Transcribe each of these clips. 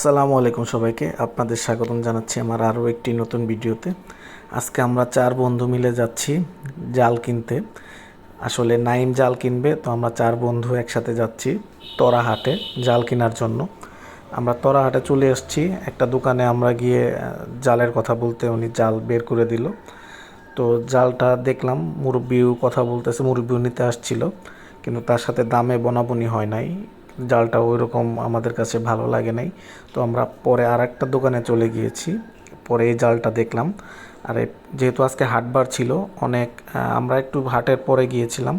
আসসালামু আলাইকুম সবাইকে আপনাদের স্বাগতম জানাচ্ছি আমার আরও একটি নতুন ভিডিওতে। আজকে আমরা 4 বন্ধু মিলে যাচ্ছি জাল কিনতে। আসলে নাইম জাল কিনবে, তো আমরা 4 বন্ধু একসাথে যাচ্ছি তরা হাটে জাল কেনার জন্য। আমরা তরা হাটে চলে এসেছি। একটা দোকানে আমরা গিয়ে জালের কথা বলতে উনি জাল বের করে দিল। তো জালটা দেখলাম, মুরব্বিও কথা বলতেছে, মুরব্বিও নিতে আসছিল, কিন্তু তার সাথে দামে বনাবনি হয় নাই। জালটা ওই রকম আমাদের কাছে ভালো লাগে নাই। তো আমরা পরে আর একটা দোকানে চলে গিয়েছি, পরে এই জালটা দেখলাম। আর যেহেতু আজকে হাটবার ছিল অনেক, আমরা একটু হাটের পরে গিয়েছিলাম।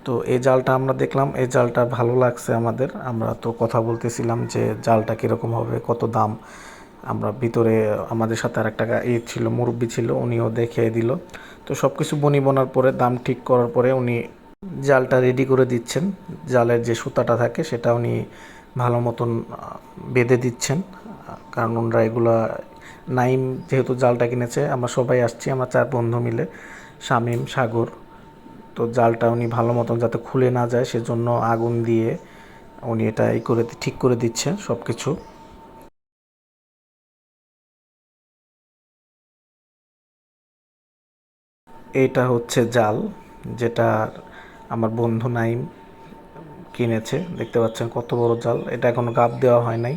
তো এই জালটা আমরা দেখলাম, এই জালটা ভালো লাগছে আমাদের। আমরা তো কথা বলতেছিলাম যে জালটা কীরকম হবে, কত দাম। আমরা ভিতরে আমাদের সাথে আর একটা ছিল, মুরব্বি ছিল, উনিও দেখিয়ে দিল। তো সব কিছু বনার পরে দাম ঠিক করার পরে উনি জালটা রেডি করে দিচ্ছেন। জালের যে সুতাটা থাকে সেটা উনি ভালো মতন বেঁধে দিচ্ছেন, কারণ ওনারা এগুলা নাইম যেহেতু জালটা কিনেছে, আমরা সবাই আসছি, আমরা 4 বন্ধু মিলে, শামীম, সাগর। তো জালটা উনি ভালো মতন যাতে খুলে না যায় সেজন্য আগুন দিয়ে উনি এটা ঠিক করে দিচ্ছে সব কিছু। এইটা হচ্ছে জাল, যেটা আমার বন্ধু নাইম কিনেছে। দেখতে পাচ্ছেন কত বড় জাল। এটা এখনো গাব দেওয়া হয় নাই,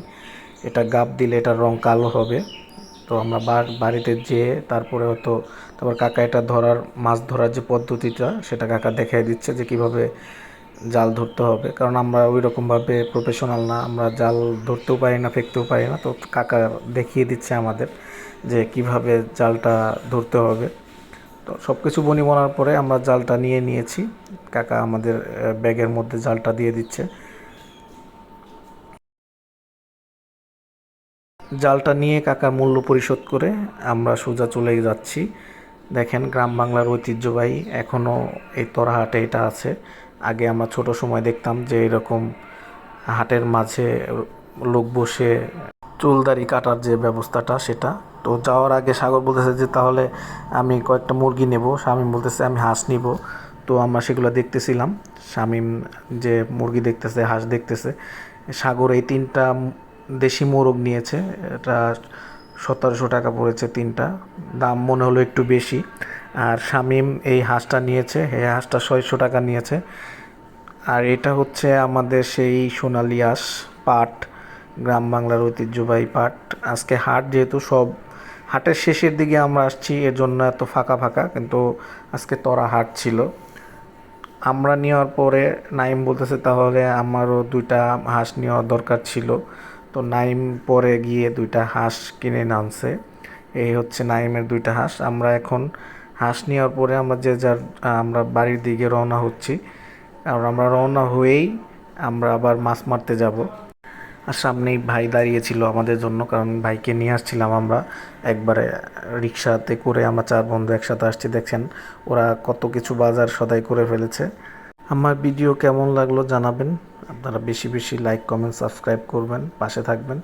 এটা গাব দিলে এটার রং কালো হবে। তো আমরা বাড়িতে যেয়ে তারপরে হয়তো তারপর কাকা এটা মাছ ধরার যে পদ্ধতিটা সেটা কাকা দেখিয়ে দিচ্ছে যে কিভাবে জাল ধরতে হবে, কারণ আমরা ওই রকমভাবে প্রফেশনাল না, আমরা জাল ধরতেও পারি না, ফেকতেও পারি না। তো কাকা দেখিয়ে দিচ্ছে আমাদের যে কিভাবে জালটা ধরতে হবে। তো সব কিছু বনার পরে আমরা জালটা নিয়েছি। কাকা আমাদের ব্যাগের মধ্যে জালটা দিয়ে দিচ্ছে। জালটা নিয়ে কাকা মূল্য পরিশোধ করে আমরা সোজা চলে যাচ্ছি। দেখেন গ্রাম বাংলার ঐতিহ্যবাহী এখনও এই তরা হাটে এটা আছে। আগে আমরা ছোট সময় দেখতাম যে এরকম হাটের মাঝে লোক বসে চুলদাড়ি কাটার যে ব্যবস্থাটা সেটা। তো যাওয়ার আগে সাগর বলতেছে যে তাহলে আমি কয়েকটা মুরগি নেব, শামীম বলতেছে আমি হাঁস নিব। তো আমরা সেগুলো দেখতেছিলাম, শামীম যে মুরগি দেখতেছে, হাঁস দেখতেছে। সাগর এই 3টা দেশি মোরগ নিয়েছে, এটা 1700 টাকা পড়েছে 3টা, দাম মনে হলো একটু বেশি। আর শামীম এই হাঁসটা নিয়েছে, এই হাঁসটা 600 টাকা নিয়েছে। আর এটা হচ্ছে আমাদের সেই সোনালি হাঁস, পাট, গ্রাম বাংলার ঐতিহ্যবাহী পাট। আজকে হাট যেহেতু, সব হাটের শেষের দিকে আমরা আসছি, এর জন্য এত ফাঁকা ফাঁকা, কিন্তু আজকে তরা হাট ছিল। আমরা নেওয়ার পরে নাইম বলতেছে তাহলে আমারও 2টা হাঁস নেওয়ার দরকার ছিল। তো নাইম পরে গিয়ে 2টা হাঁস কিনে আনছে। এই হচ্ছে নাইমের 2টা হাঁস। আমরা এখন হাঁস নেওয়ার পরে আমরা যে যার আমরা বাড়ির দিকে রওনা হচ্ছি। আর আমরা রওনা হয়েই আমরা আবার মাছ মারতে যাব। আর সামনেই ভাই দাঁড়িয়েছিল আমাদের জন্য, কারণ ভাইকে নিয়ে আসছিলাম আমরা একবারে রিক্সাতে করে। আমরা 4 বন্ধু একসাথে আসছি, দেখছেন ওরা কত কিছু বাজার সদাই করে ফেলেছে। আমার ভিডিও কেমন লাগলো জানাবেন। আপনারা বেশি বেশি লাইক, কমেন্ট, সাবস্ক্রাইব করবেন, পাশে থাকবেন।